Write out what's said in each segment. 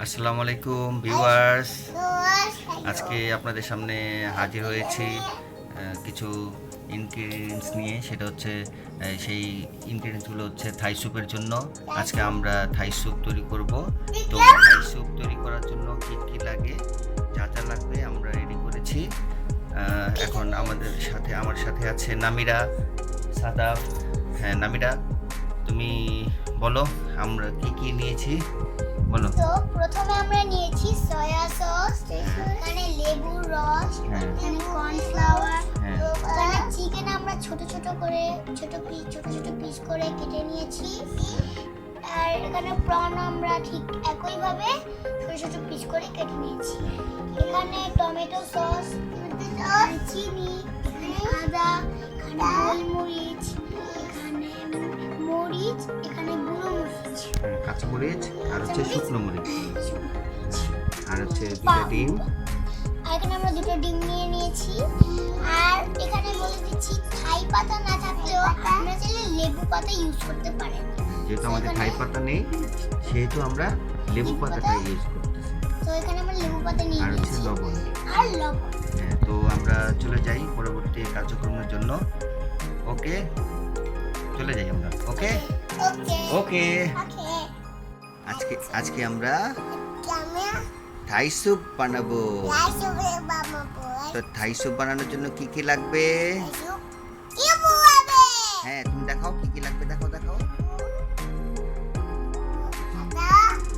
আসসালামু আলাইকুম ভিউয়ার্স, আজকে আপনাদের সামনে হাজির হয়েছি কিছু ইনগ্রিডিয়েন্টস নিয়ে। সেটা হচ্ছে সেই ইনগ্রিডিয়েন্টসগুলো হচ্ছে থাই স্যুপের জন্য। আজকে আমরা থাই স্যুপ তৈরি করব। তো থাই স্যুপ তৈরি করার জন্য কী কী লাগে, যা যা লাগবে আমরা রেডি করেছি। এখন আমার সাথে আছে নামিরা, সাদাফ। হ্যাঁ নামিরা, তুমি বলো আমরা কি কি নিয়েছি, বলো। তো প্রথমে আমরা নিয়েছি সয়া সস, এখানে লেবুর রস, এখানে কর্নফ্লাওয়ার, এখানে চিকেন আমরা ছোট ছোট পিস করে কেটে নিয়েছি, আর এখানে প্রন আমরা ঠিক একই ভাবে ছোট ছোট পিস করে কেটে নিয়েছি। এখানে টমেটো সস, চিনি, এখানে আদা, এখানে গোলমরিচ, এখানে মরিচ, এখানে গুঁড়ো মরিচ, কাঁচা মরিচ, আর হচ্ছে শুকনো মরিচ, আর হচ্ছে দুটো ডিম। আর এখানে আমরা দুটো ডিম নিয়ে নিয়েছি। আর এখানে বলে দিচ্ছি, থাই পাতা না থাকলেও আপনারা চাইলে লেবু পাতা ইউজ করতে পারেন। যেহেতু আমাদের থাই পাতা নেই, সেহেতু আমরা লেবু পাতাটা ইউজ করতেছি। তো এখানে আমরা লেবু পাতা নিয়ে আর হচ্ছে নিয়েছি লবণ। আর লবণ। হ্যাঁ, তো আমরা চলে যাই পরবর্তী কার্যক্রমের জন্য। ওকে, চলে যাই আমরা। ওকে ওকে ওকে ওকে আজকে আমরা থাই স্যুপ বানাবো। তো থাই স্যুপ বানানোর জন্য কি কি লাগবে? হ্যাঁ, তুমি দেখাও কি কি লাগবে, দেখাও।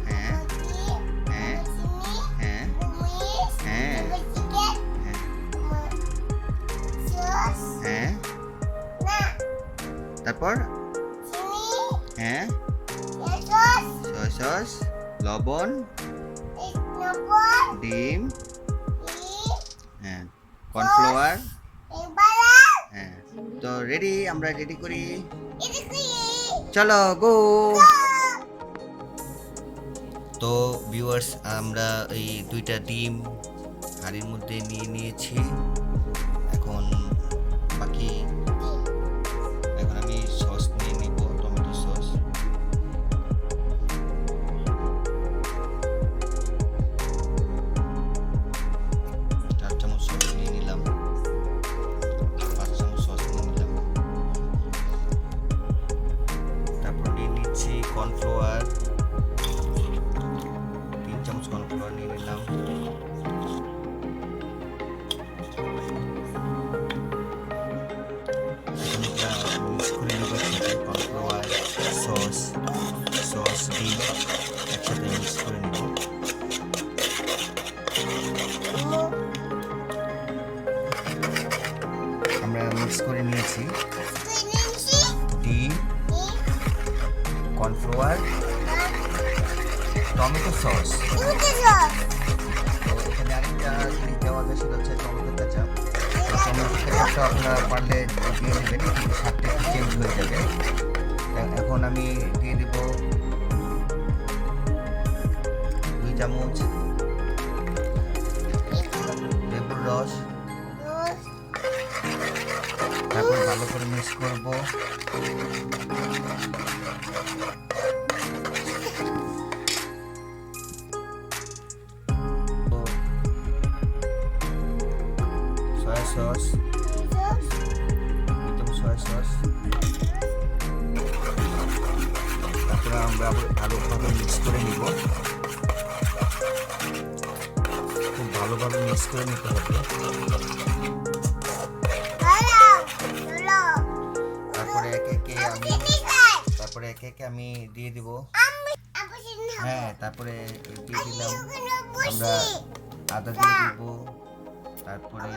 হ্যাঁ হ্যাঁ হ্যাঁ হ্যাঁ হ্যাঁ, তারপর হ্যাঁ সয়া সস, লবণ, ডিম, হ্যাঁ কর্নফ্লাওয়ার। হ্যাঁ, তো আমরা রেডি করি, চলো গো। তো ভিউয়ার্স, আমরা এই দুইটা ডিম হাঁড়ির মধ্যে নিয়ে নিয়েছি। এখন আমি সস নিয়ে নিব, টমেটো সস। চার চামচ সস নিয়ে নিলাম, 5 চামচ সস নিয়ে নিলাম। তারপর নিয়ে নিচ্ছি কর্নফ্লাওয়ার, 3 চামচ কর্নফ্লাওয়ার নিয়ে নিলাম। মিক্স করে নেব একসাথে, কর্নফ্লাওয়ার, সস, ডিম একসাথে মিক্স করে নেব। আমরা মিক্স করে নিয়েছি ডিম, কর্নফ্লাওয়ার, টমেটো সস। তো এখানে আরেকটা জিনিস দেওয়া যায়, সেটা হচ্ছে টমেটো কেচাপ। টমেটো কেচাপটা আপনারা পারলে দিয়ে দেবেন, স্বাদটা একটু চেঞ্জ হয়ে যাবে। এখন আমি দিয়ে দেব 2 চামচ লেবুর রস। তারপর ভালো করে মিক্স করব। Soya sauce, soya sauce. তারপরে আমরা ভালোভাবে মিক্স করে নিব, খুব ভালোভাবে মিক্স করে নিতে হবে। তারপরে একে একে আমি দিয়ে দিব। হ্যাঁ, তারপরে দিয়ে দিলাম আমরা আদা দিয়ে দিব, তারপরে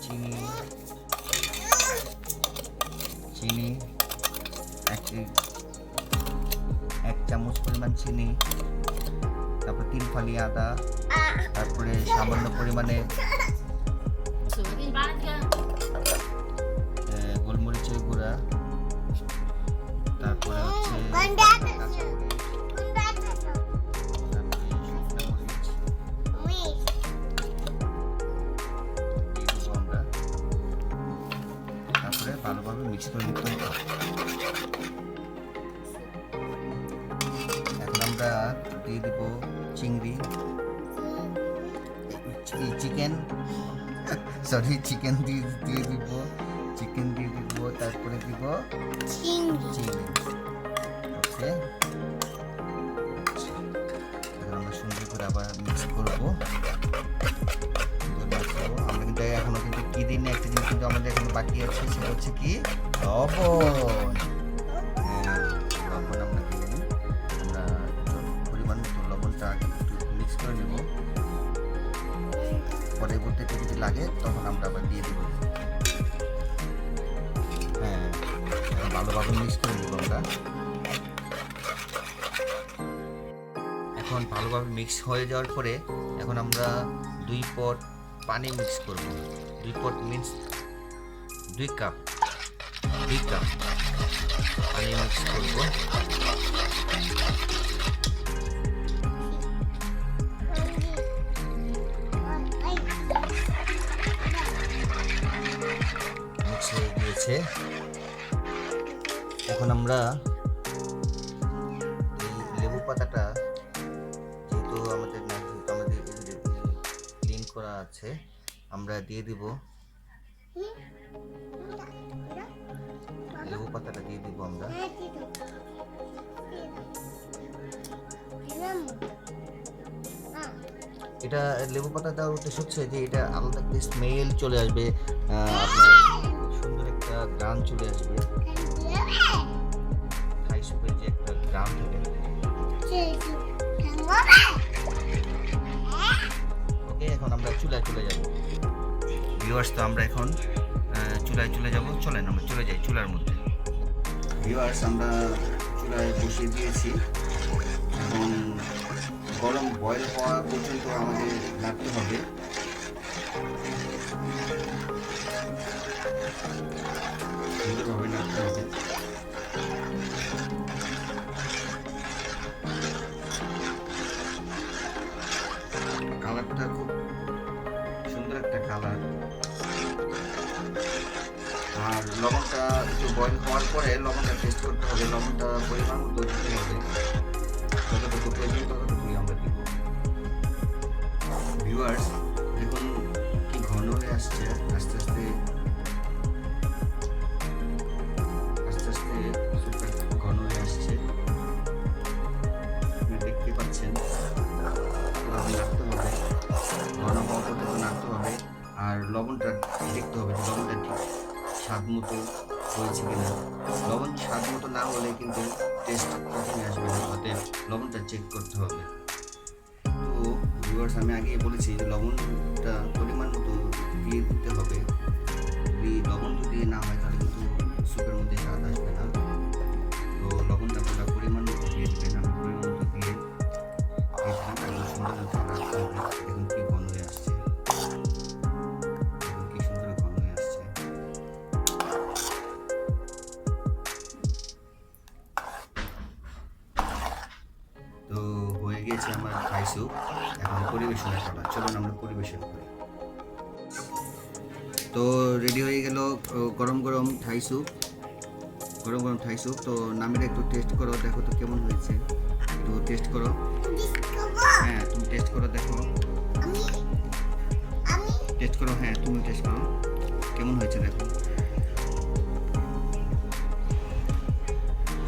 চিনি 1 চামচ পরিমাণ চিনি, তারপর 3 ফালি আদা, তারপরে সামান্য পরিমাণে গোলমরিচের গুঁড়া, তারপরে হচ্ছে তারপরে ভালোভাবে মিক্স করে নিতে হবে। এখন আমরা দিয়ে দিব চিংড়ি, চিকেন, সরি চিকেন দিয়ে দিব, চিকেন দিয়ে দিব, তারপরে দিব চিংড়ি। ওকে, আমরা সুন্দর করে আবার মিক্স করবো। আমরা কিন্তু এখনো কিন্তু কি দিন একটা জিনিস কিন্তু আমাদের এখনো বাকি আছে, সেটা হচ্ছে কি লবণ। লবণ আমরা দিয়ে নিই, আমরা পরিমাণ মতো লবণটা আগে একটু মিক্স করে নেব, পরবর্তীতে যদি লাগে তখন আমরা আবার দিয়ে দেবো। হ্যাঁ, ভালোভাবে মিক্স করে নেব আমরা। এখন ভালোভাবে মিক্স হয়ে যাওয়ার পরে এখন আমরা 2 পট পানি মিক্স করব। 2 পট মিক্স 2 কাপ পানি মিক্স করব। মিক্স হয়ে গিয়েছে। এখন আমরা এই লেবু পাতাটা যেহেতু আমাদের ক্লিন করা আছে, আমরা দিয়ে দিব। লেবু পাতাটা দিয়ে দিব আমরা। এটা লেবু পাতা দেওয়ার উদ্দেশ্য হচ্ছে যে এটা আলাদা একটা স্মেল চলে আসবে, আপনার সুন্দর একটা গ্রান চলে আসবে। থাই সুপের যে একটা গ্রান থাকে। ওকে, এখন আমরা চুলায় চলে যাব। ভিউয়ার্স, তো আমরা এখন চুলায় চলে যাব। চলেন আমরা চলে যাই চুলার মধ্যে। ভিউয়ার্স, আমরা চুলায় বসিয়ে দিয়েছি। এখন গরম বয়েল হওয়া পর্যন্ত আমাদের নাড়তে হবে। সুন্দরভাবে নাড়তে হবে। কালারটা খুব সুন্দর একটা কালার। আর লবণটা একটু বয়েল হওয়ার পরে লবণটা টেস্ট করতে হবে। লবণটা পরিমাণ মতো দিতে হবে, যতটুকু প্রয়োজন ততটুকুই আমরা দিব। ভিউয়ার্স, দেখুন কি ঘন হয়ে আসছে। আস্তে আস্তে সুপটা ঘন হয়ে আসছে, আপনি দেখতে পাচ্ছেন। নাড়তে হবে, ঘন হওয়া পর্যন্ত নাড়তে হবে। আর লবণটা দেখতে হবে যে লবণটা ঠিক স্বাদ মতো হয়েছে কিনা। লবণ স্বাদ মতো না হলে কিন্তু টেস্ট কখনই আসবে না, অতএব লবণটা চেক করতে হবে। তো ভিউয়ার্স, আমি আগেই বলেছি যে লবণটা পরিমাণ মতো দিয়ে দিতে হবে। যদি লবণ যদি না হয় তাহলে কিন্তু স্যুপের মধ্যে স্বাদ আসবে না। তো লবণটা আপনারা পরিমাণ মতো দিয়ে দেবেন। আমি পরিমাণ মতো দিয়ে সুন্দর মতো রাখতে হবে। দেখুন কি ঘন হয়ে আসছে, দেখুন কি সুন্দর ঘন হয়ে আসছে। তো হয়ে গিয়েছে আমার থাই স্যুপ। এখন পরিবেশনের পালা, চলুন আমরা পরিবেশন করি। তো রেডি হয়ে গেল গরম গরম থাই স্যুপ। তো নামিরা একটু টেস্ট করো, দেখো তো কেমন হয়েছে। তো টেস্ট করো। হ্যাঁ, তুমি টেস্ট করো, দেখো। টেস্ট করো, হ্যাঁ তুমি টেস্ট করো কেমন হয়েছে দেখো।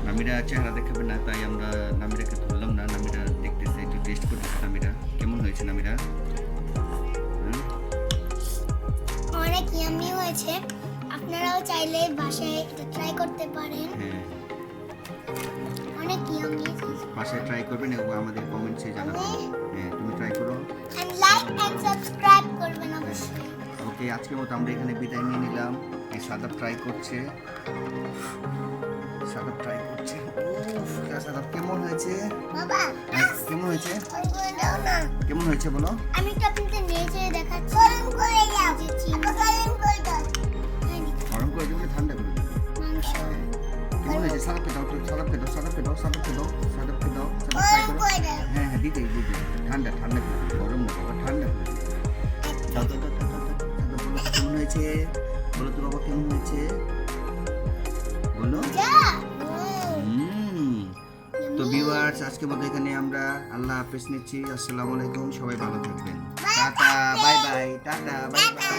নামিরা চেহারা দেখাবে না, তাই আমরা নামিরাকে ধরলাম না। নামিরা দেখতেছে, একটু টেস্ট করতেছে। নামিরা কেমন হয়েছে? নামিরা অনেক ইয়াম্মি হয়েছে। আপনারাও চাইলে বাসায় এটা ট্রাই করতে পারেন। হ্যাঁ, অনেক ইয়াম্মি। বাসায় ট্রাই করবেন এবং আমাদের কমেন্টসে জানাবেন। হ্যাঁ, তুমি ট্রাই করো। এন্ড লাইক এন্ড সাবস্ক্রাইব করবেন অবশ্যই। ওকে, আজকের মতো আমরা এখানে বিদায় নিয়ে নিলাম। এই সাদাব ট্রাই করছে। সাদাব কেমন হয়েছে? বাবা, কেমন হয়েছে? ওইগুলো দাও না। কেমন হয়েছে বলো? আমি তো আপনাদের নেচে দেখাচ্ছি। গরম করে যাও। গরম করে দাও। গরম করে দিলে ঠান্ডা করে দিবে। মাংস কেমন হয়েছে? সাদাবকে দাও, সাদাবকে দাও। গরম করে দাও। হ্যাঁ, দিতে ঠান্ডা করে দিবে। গরম না বাবা, ঠান্ডা করে দিবে। দাও। বলো কেমন হয়েছে? বলো তো বাবা কেমন হয়েছে? বলো। যা। তো তো ভিউয়ার্স আজকের মতো এখানে আমরা আল্লাহ হাফেজ নিচ্ছি। আসসালামু আলাইকুম, সবাই ভালো থাকবেন। Tata bye bye, tata bye bye.